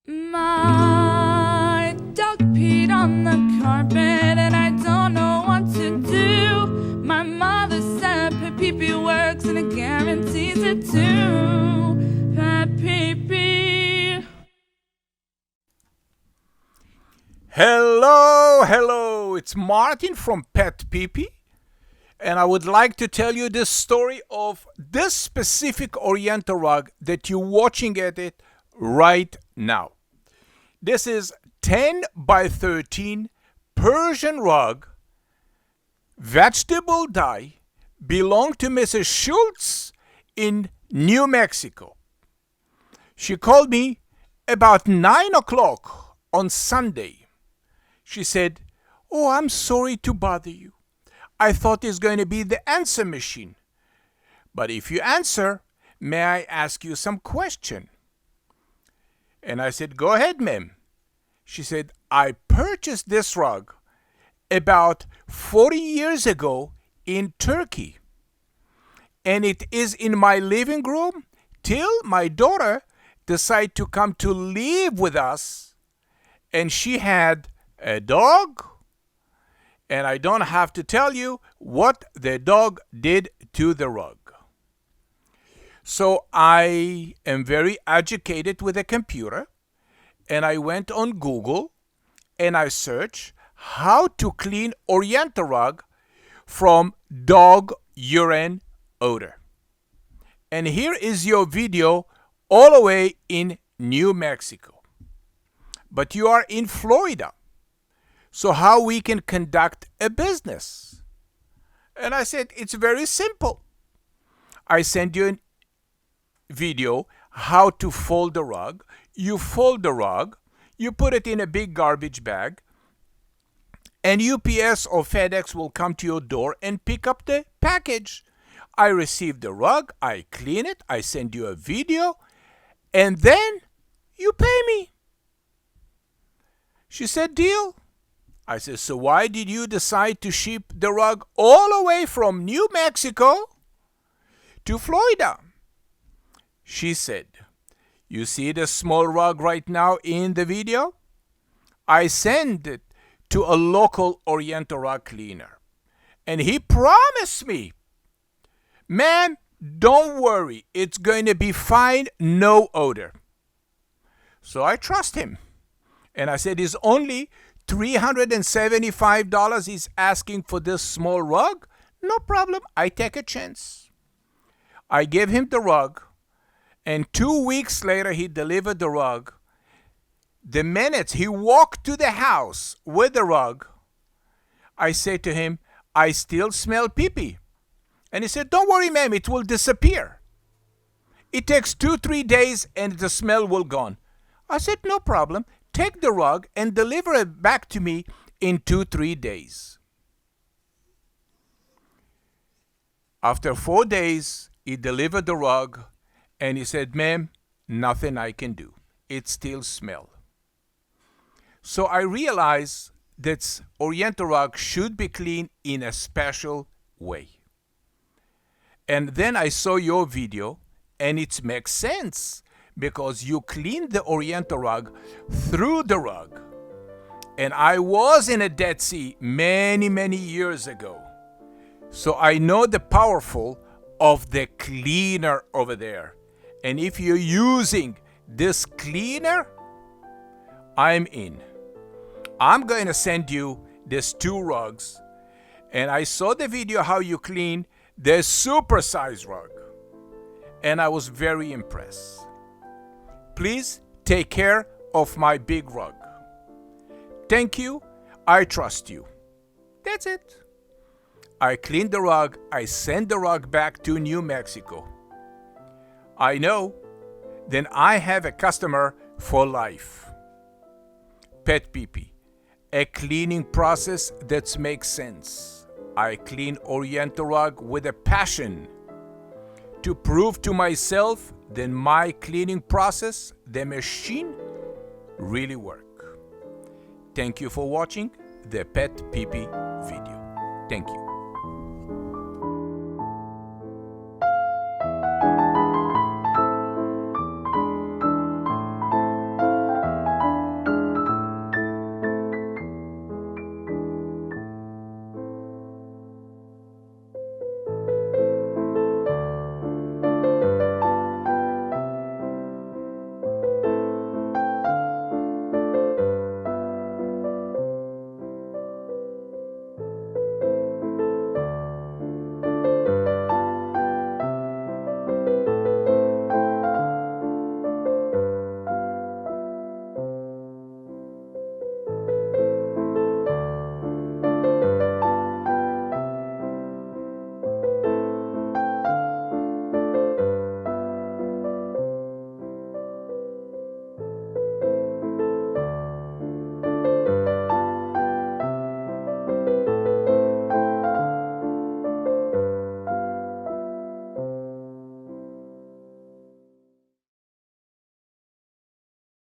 My dog peed on the carpet and I don't know what to do. My mother said PetPeePee works and it guarantees it too. PetPeePee. Hello, it's Martin from PetPeePee, and I would like to tell you the story of this specific Oriental rug that you're watching at it right now. This is 10 by 13 Persian rug, vegetable dye, belonged to Mrs. Schultz in New Mexico. She called me about 9 o'clock on Sunday. She said, "Oh, I'm sorry to bother you. I thought it's going to be the answer machine. But if you answer, may I ask you some question?" And I said, "Go ahead, ma'am." She said, "I purchased this rug about 40 years ago in Turkey. And it is in my living room till my daughter decided to come to live with us. And she had a dog. And I don't have to tell you what the dog did to the rug." So I am very educated with a computer, and I went on Google and I searched how to clean Oriental rug from dog urine odor. And here is your video all the way in New Mexico. But you are in Florida. So how we can conduct a business? And I said, it's very simple. I send you a video how to fold the rug. You fold the rug, you put it in a big garbage bag, and UPS or FedEx will come to your door and pick up the package. I receive the rug, I clean it, I send you a video, and then you pay me. She said, "Deal." I said, "So why did you decide to ship the rug all the way from New Mexico to Florida?" She said, "You see the small rug right now in the video? I sent it to a local Oriental rug cleaner. And he promised me, ma'am, don't worry, it's going to be fine, no odor." So I trust him. And I said, "It's only $375 he's asking for this small rug. No problem, I take a chance." I gave him the rug, and 2 weeks later he delivered the rug. The minute he walked to the house with the rug, I said to him, "I still smell pee-pee." And he said, "Don't worry, ma'am, it will disappear. It takes 2-3 days and the smell will gone." I said, "No problem. Take the rug and deliver it back to me in 2-3 days. After 4 days, he delivered the rug, and he said, "Ma'am, nothing I can do. It still smells." So I realized that Oriental rug should be cleaned in a special way. And then I saw your video, and it makes sense, because you clean the Oriental rug through the rug. And I was in a Dead Sea many years ago. So I know the powerful of the cleaner over there. And if you're using this cleaner, I'm in. I'm going to send you these 2 rugs. And I saw the video how you clean the super-sized rug. And I was very impressed. Please take care of my big rug. Thank you. I trust you. That's it. I cleaned the rug. I sent the rug back to New Mexico. I know. Then I have a customer for life. PetPeePee, a cleaning process that makes sense. I clean Oriental rug with a passion to prove to myself that my cleaning process, the machine, really work. Thank you for watching the PetPeePee video. Thank you.